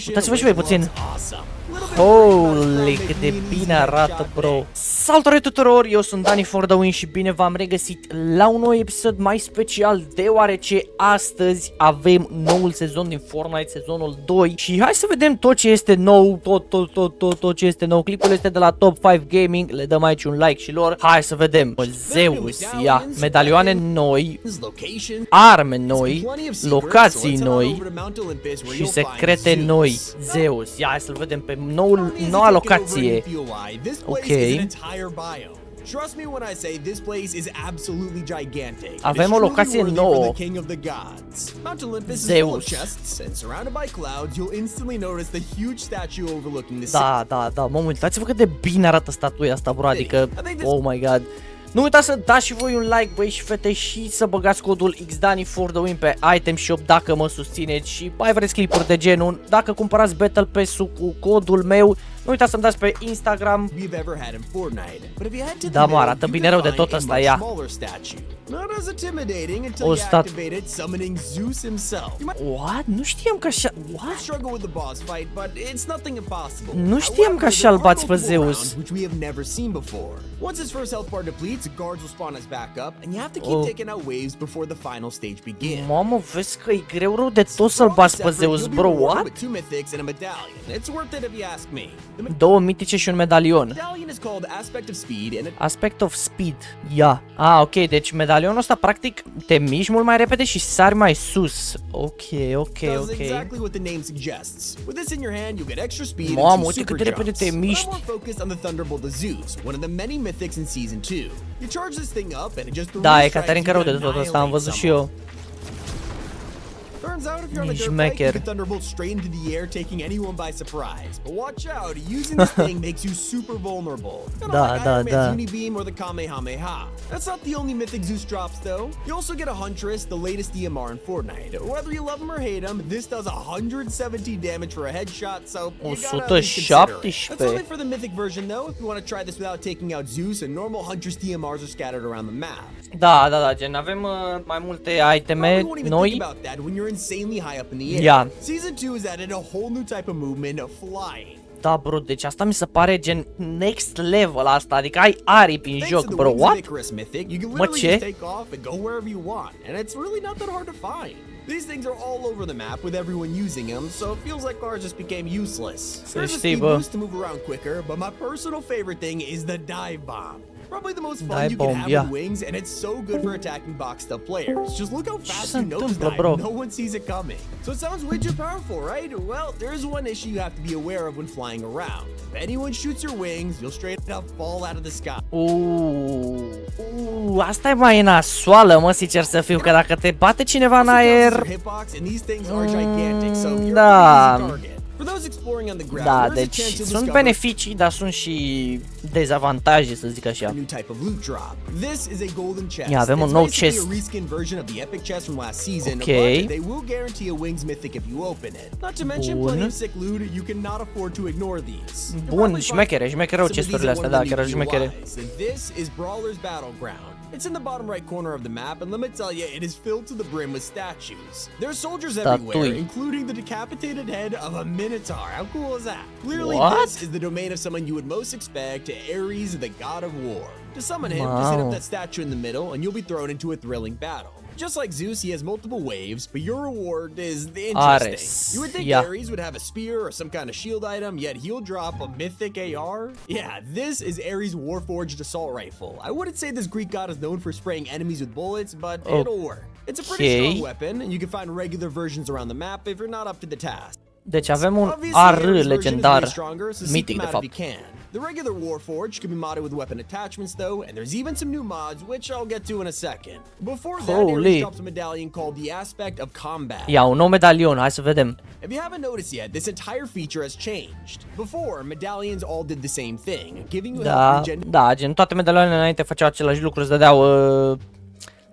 Uitați-vă și voi puțin. Holy, cât de bine arată, bro. Salutare tuturor, eu sunt DannyFTW și bine v-am regăsit la un nou episod mai special, deoarece astăzi avem noul sezon din Fortnite sezonul 2 și hai să vedem tot ce este nou, tot ce este nou. Clipul este de la Top 5 Gaming, le dăm aici un like și lor. Hai să vedem. Zeus, ia, medalioane noi, arme noi, locații noi și secrete noi. Zeus, ia, hai să-l vedem pe noua locație. Ok. Avem o locație nouă. Zeus. Da, mă, uitați-vă cât de bine arată statuia asta, bro, adică, oh my god. Nu uitați să dați și voi un like, băi și fete, și să băgați codul xDannyFTW pe Item Shop dacă mă susțineți și mai vreți clipuri de genul. Dacă cumpărați Battle Pass-ul cu codul meu, nu uitați să-mi dați pe Instagram. Da, mă, arată bine rău de tot ăsta, ia. O stat. What? Nu știam că așa... What? Nu știam că așa-l bați pe Zeus. Mamă, vezi că e greu rău de tot să-l bați pe Zeus, bro, what? 2 mitice și un medalion. Aspect of Speed, ia. Ah, ok, deci medalionul ăsta practic te miști mult mai repede și sari mai sus. Ok. Mamă, uite cât de repede te miști. Da, e Caterin rău de tot ăsta, am văzut și eu. Turns out if you're on a dirt bike, you can thunderbolt straight into the air, taking anyone by surprise. But watch out, using this thing makes you super vulnerable. Kind of like Iron Man's Unibeam or the Kamehameha. That's not the only mythic Zeus drops though. You also get a Huntress, the latest DMR in Fortnite. Whether you love him or hate him, this does 170 damage for a headshot, so you gotta at least consider it. That's only for the mythic version though, if you want to try this without taking out Zeus, and normal Huntress DMRs are scattered around the map. Da, gen, avem mai multe iteme noi. Insanely high up in the air. Yeah. Season 2 has added a whole new type of movement of flying. Da, bro, deci asta mi se pare gen next level asta, adică ai aripi în joc, bro, what? Mă, ce? These things are all over the map with everyone using them, so it feels like cars just became useless. There's a speed boost to move around quicker, but my personal favorite thing is the dive bomb. Probably the most fun you can have with wings, and it's so good for attacking boxed up players. Just look how fast you notice dive, no one sees it coming. So it sounds way too powerful, right? Well, there is one issue you have to be aware of when flying around. If anyone shoots your wings, you'll straight up fall out of the sky. Asta e mai nasoală, mă, sincer să fiu, că dacă te bate cineva în aer... Da, deci sunt beneficii, dar sunt și dezavantaje, să zic așa. Ia, avem un nou chest. Ok. Bun, șmechere chesturile astea, da, chiar șmechere. It's in the bottom right corner of the map, and let me tell you, it is filled to the brim with statues. There are soldiers everywhere, including the decapitated head of a minotaur. How cool is that? Clearly, this is the domain of someone you would most expect, Ares, the god of war. To summon him, just hit up that statue in the middle, and you'll be thrown into a thrilling battle. Just like Zeus, he has multiple waves, but your reward is interesting. You would think Ares would have a spear or some kind of shield item, yet he'll drop a mythic AR. Yeah, this is Ares' Warforged assault rifle. I wouldn't say this Greek god is known for spraying enemies with bullets, but it'll work. It's a pretty strong weapon, and you can find regular versions around the map if you're not up to the task. Deci avem un AR legendar, mitic de fapt. The regular Warforged can be modded with weapon attachments though, and there's even some new mods, which I'll get to in a second. Before that, Ares drops a medallion called the Aspect of Combat. Ia, un nou medalion, hai să vedem. If you haven't noticed yet, this entire feature has changed. Before, medallions all did the same thing, giving you Da, gen toate medalioanele înainte făceau același lucru, îți dădeau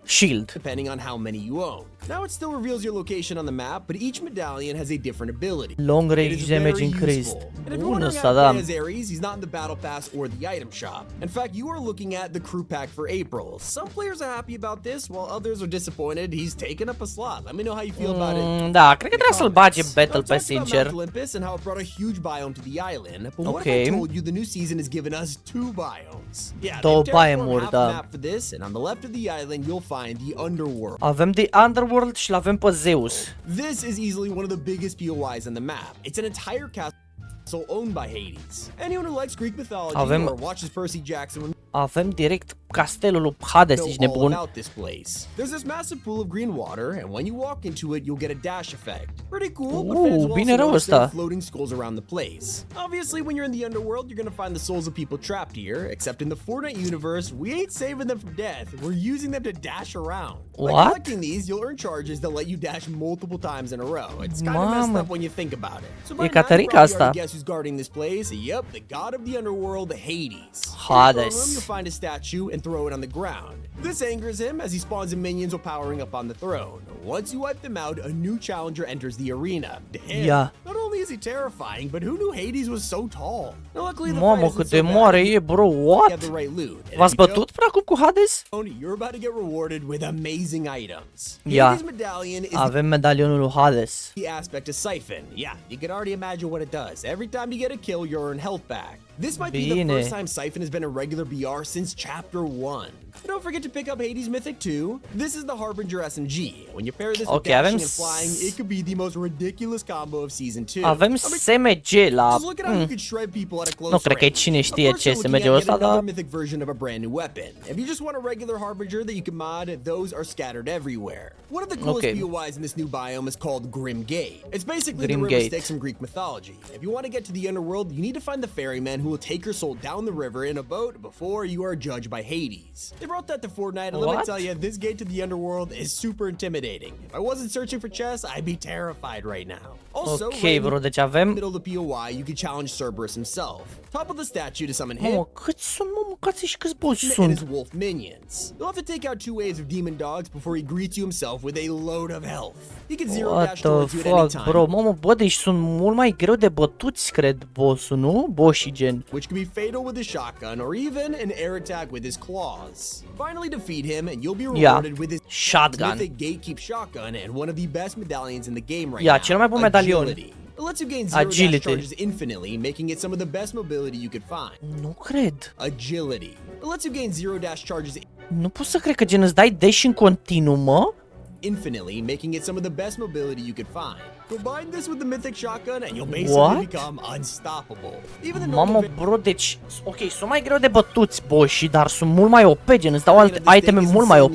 shield. depending on how many you own. Now it still reveals your location on the map, but each medallion has a different ability. Long It range is damage very increased. useful. And if you're Bună, wondering how to Saddam. play as Ares, he's not in the battle pass or the item shop. In fact, you are looking at the crew pack for April. Some players are happy about this, while others are disappointed. He's taken up a slot. Let me know how you feel about it. Da, cred că trebuie să-l bage Battle I've Pass, talked about sincer. Mount Olympus and how it brought a huge biome to the island. But what Okay. if I told you the new season has given us 2 biomes? Yeah, Două they've terraformed biome-uri, half the da. map for this, and on the left of the island, you'll find the underworld. Avem The Underworld și l-avem pe Zeus. This is easily one of the biggest POIs on the map. It's an entire castle owned by Hades. Anyone who likes Greek mythology Avem- or watches Percy Jackson will Avem direct castelul lui Hades, ești know all nebun. about this place. There's this massive pool of green water, and when you walk into it, you'll get a dash effect. Pretty cool, but fans will bine also rău notice there are ăsta. floating skulls around the place. Obviously, when you're in the underworld, you're gonna find the souls of people trapped here, except in the Fortnite universe, we ain't saving them from death, we're using them to dash around. By What? collecting these, you'll earn charges that let you dash multiple times in a row. It's kind of messed Mamă. up when you think about it. So by E now, you Caterinca probably asta. already guess who's guarding this place. Yep, the god of the underworld, Hades. In the Hades. throne room, you'll find a statue and throw it on the ground. This angers him as he spawns in minions while powering up on the throne. Once you wipe them out, a new challenger enters the arena. Damn. Yeah. Not only is he terrifying, but who knew Hades was so tall? Now, luckily, the Mamă, fight cât isn't de so bad. moare e, bro, You what? have the right loot. And V-ați if you bătut până acum cu Hades? don't, you're about to get rewarded with amazing items. Yeah. Hades' medallion is Avem medalionul lui Hades. the aspect of Siphon. Yeah, you can already imagine what it does. Every time you get a kill, you earn health back. This might be the Bine. first time Siphon has been a regular BR since Chapter 1. But don't forget to pick up Hades Mythic 2. This is the Harbinger SMG. When you pair this with Okay, avem dashing and flying, it could be the most ridiculous combo of Season 2. Avem SMG la... Just look at how you can shred people at a close Nu cred că e range. cine știe Of course, ce you're looking SMG-ul at yet ăsta, another dar... mythic version of a brand new weapon. If you just want a regular Harbinger that you can mod, those are scattered everywhere. One of the coolest Okay. POIs in this new biome is called Grim Gate. It's basically Grim the river Gate. Styx from Greek mythology. If you want to get to the underworld, you need to find the ferryman who will take your soul down the river in a boat before you are judged by Hades. They brought that to Fortnite, and let me What? tell you, this gate to the underworld is super intimidating. If I wasn't searching for chests, I'd be terrified right now. Also, Ok, right in bro, deci the avem... middle of the POI, you can challenge Cerberus himself. Top of the statue to summon him Mamă, câți sunt, mă, mâncați și câți boss and sunt? his wolf minions. You'll have to take out 2 waves of demon dogs before he greets you himself with a load of health. He can zero What dash the towards you at any fuck, time, bro? Mamă, bă, deci sunt mult mai greu de bătuți, cred, bossul, nu? Boșii gen. which can be fatal with his shotgun or even an air attack with his claws. Finally defeat him and you'll be rewarded with his Shotgun. mythic gatekeep shotgun and one of the best medallions in the game right Yeah, now. cel mai bun medalion. Agility. It lets you gain zero dash Agility. charges infinitely, making it some of the best mobility you could find. Nu cred. Agility. It lets you gain zero dash charges Nu pot să cred că gen îți dai dash în continuu, mă? infinitely, making it some of the best mobility you could find. Combine this with the mythic shotgun and you'll basically What? become unstoppable. Even the normal Mamă, bro, deci... Ok, sunt mai greu de bătuți boșii, dar sunt mult mai OP, gen îți dau alte iteme mult mai OP.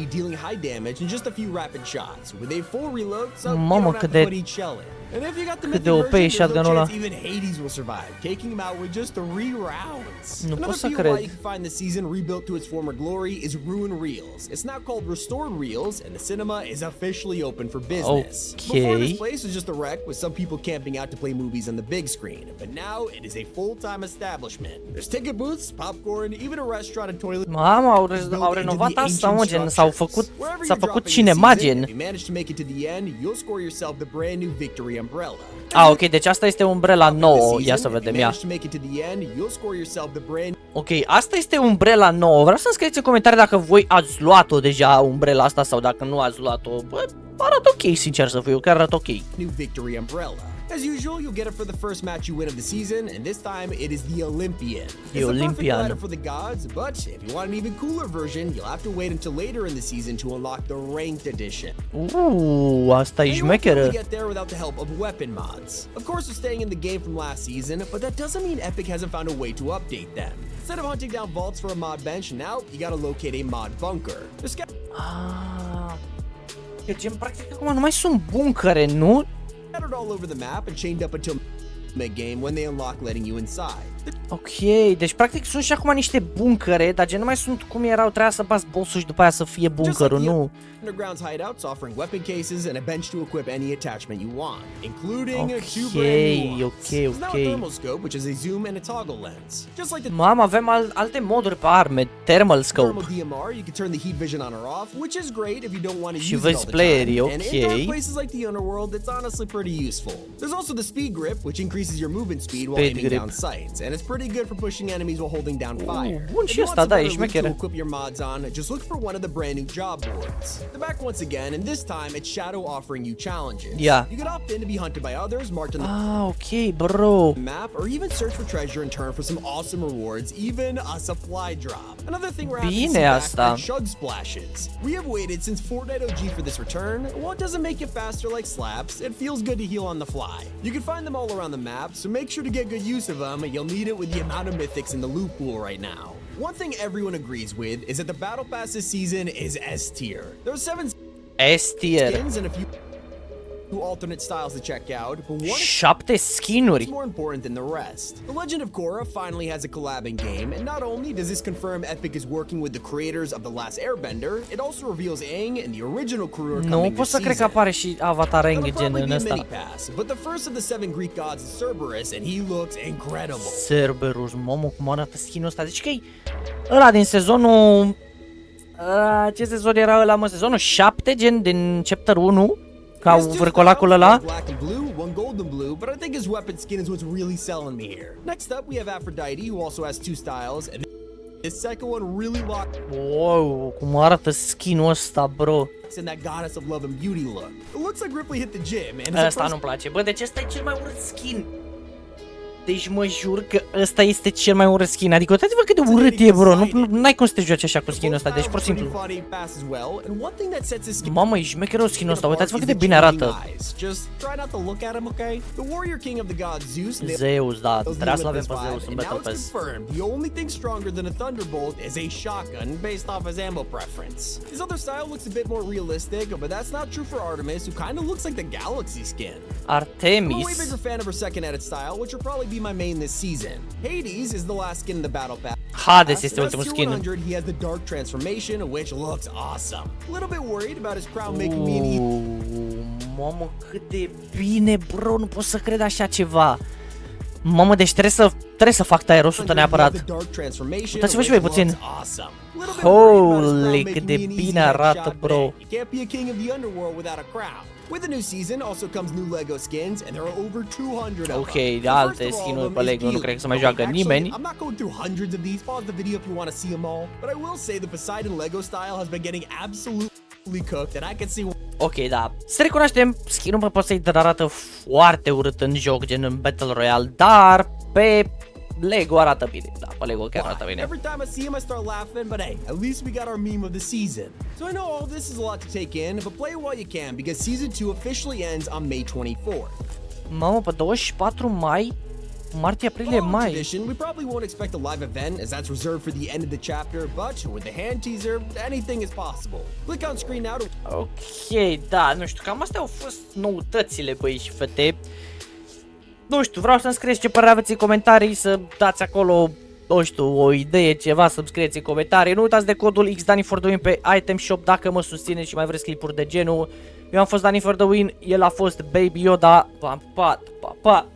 dealing high damage in just a few rapid shots with a full reload, so Mamă, you don't have cât to de- put each shell in. And if you got the cât mythic de OP e version, there's no shotgun-ul ăla. chance even Hades will survive, taking him out with just 3 rounds. Nu pot să Another cred. POI you can find this season rebuilt to its former glory is Ruin Reels. It's now called Restored Reels, and the cinema is officially open for business. Before, this Okay. place was just a wreck with some people camping out to play movies on the big screen, but now it is a full-time establishment. There's ticket booths, popcorn, even a restaurant and toilet. Mamă, au renovat asta, mă, gen, s-a făcut cinema, gen. If you manage to make it to the end, you'll score yourself the brand new Victory Umbrella. Ah, ok, deci asta este umbrela nouă, ia să vedem, ia. Ok, asta este umbrela nouă, vreau să-mi scrieți în comentarii dacă voi ați luat-o deja, umbrela asta, sau dacă nu ați luat-o. Bă, arată ok, sincer să fiu, chiar arată ok. New Victory Umbrella. As usual, you'll get it for the first match you win of the season, and this time it is the Olympian. The It's the perfect Olympian. glider for the gods, but if you want an even cooler version, you'll have to wait until later in the season to unlock the Ranked Edition. Asta e And you won't șmecheră. really get there without the help of weapon mods. Of course, they're staying in the game from last season, but that doesn't mean Epic hasn't found a way to update them. Instead of hunting down vaults for a mod bench, now you gotta locate a mod bunker. They're Ah, că gen, practic, acum nu mai sunt buncăre, nu? scattered all over the map and chained up until game when they unlock letting you inside. Ok, deci practic sunt și acum niște buncăre, dar gen nu mai sunt cum erau, trebuia să bați boss-ul și după aia să fie buncărul, nu? Underground's hideouts offering weapon cases and a bench to equip any attachment you want, including two brand new ones. There's now a thermal scope, which is a zoom and a toggle lens. Just like the Mamă, avem alte moduri pe arme, thermal scope. thermal DMR, you can turn the heat vision on or off, which is great if you don't want to Și use it all vezi the playerii, time. And in dark ok. places like the underworld, it's honestly pretty useful. There's also the speed grip, which increases your movement speed while Speed aiming grip. down sights, and it's pretty good for pushing enemies while holding down fire. Bun, If și you ăsta, want da, some e better loot to șmecheră. equip your mods on, just look for one of the brand new job boards. The back once again, and this time it's Shadow offering you challenges. Yeah. You can opt in to be hunted by others marked on the Ah, ok, bro. map, or even search for treasure in turn for some awesome rewards, even a supply drop. Another thing we're happy to see Bine back asta. are chug splashes. We have waited since Fortnite OG for this return. While it doesn't make you faster like slaps, it feels good to heal on the fly. You can find them all around the map, so make sure to get good use of them. You'll need it with the amount of mythics in the loot pool right now. One thing everyone agrees with is that the battle pass this season is S tier. There are 7 S-tier. skins and a few alternate styles to check out, but one 7 skinuri. is more important than the rest. The Legend of Korra finally has a collab in game, and not only does this confirm Epic is working with the creators of The Last Airbender, it also reveals Aang and the original crew are Nu coming pot this să cred că season. apare și Avatar Aang It'll gen probably în be a ăsta. mini-pass, but the first of the 7 Greek gods is Cerberus, and he looks incredible. Cerberus, mamă, cum arată skin-ul ăsta. Deci că e ăla din sezonul... Ce sezon era ăla, mă? Sezonul 7, gen din chapter 1? Ca There's two vârcolacul styles, ăla? one black and blue, one gold and blue, but I think his weapon skin is what's really selling me here. Next up, we have Aphrodite, who also has 2 styles, and this second one really locks Wow, cum arată skin-ul ăsta, bro. in that goddess of love and beauty look. It looks like Ripley hit the gym, and as a Ăsta nu-mi place. Bă, deci ăsta e cel mai urât skin. Deci mă jur că ăsta este cel mai urât skin. Adică uitați-vă cât de urât e, bro. N-ai cum să te joci așa cu skin-ul ăsta, deci pur și simplu. Mamă, e șmecherul skin-ul ăsta. Uitați-vă cât de bine arată. Zeus, da, trebuia să-l avem pe Zeus în Battle Pass. The only thing stronger than a thunderbolt is a shotgun based off his ammo preference. His other style looks a bit more realistic, but that's not true for Artemis, who kind of looks like the Galaxy skin. I'm a way Artemis. bigger fan of her second edit style, which will probably be my main this season. Hades is the last skin in the battle pass. Hades este And ultimul as skin. 100, he has the dark transformation, which looks awesome. A little bit worried about his crown making me an Mamă, cât de bine, bro, nu pot să cred așa ceva. Mamă, deci trebuie să fac tier 100 neapărat. Uitați-vă și voi puțin. Holy, cât de bine arată, bro. With the new season also comes new LEGO skins, and there are over 200 of Ok, them. de alte skin-uri pe Lego nu cred că se mai joacă nimeni. I'm not going through hundreds of these. Pause the video if you want to see them all. But I will say the Poseidon LEGO style has been getting absolutely cooked, and I can see. Ok, da. Să recunoaștem, skin-ul pe Poseidon arată foarte urât în joc, gen în Battle Royale, dar pe Lego arată bine. Da, pe Lego chiar arată bine. Every time I see him, I start laughing, but hey, at least we got our meme of the season. So I know all this is a lot to take in, but play it while you can, because season 2 officially ends on May 24th. Mamă, pe 24 mai? Martie, aprilie, Following mai. tradition, we probably won't expect a live event, as that's reserved for the end of the chapter, but with the hand teaser, anything is possible. Click on screen now to... Ok, da, nu știu, cam astea au fost noutățile, băi și fete. Nu știu, vreau să-mi scrieți ce părere aveți în comentarii, să dați acolo, nu știu, o idee, ceva, să-mi scrieți în comentarii. Nu uitați de codul xDannyFTW pe Item Shop dacă mă susțineți și mai vreți clipuri de genul. Eu am fost DannyFTW, el a fost Baby Yoda, v-am pupat, pa, pa!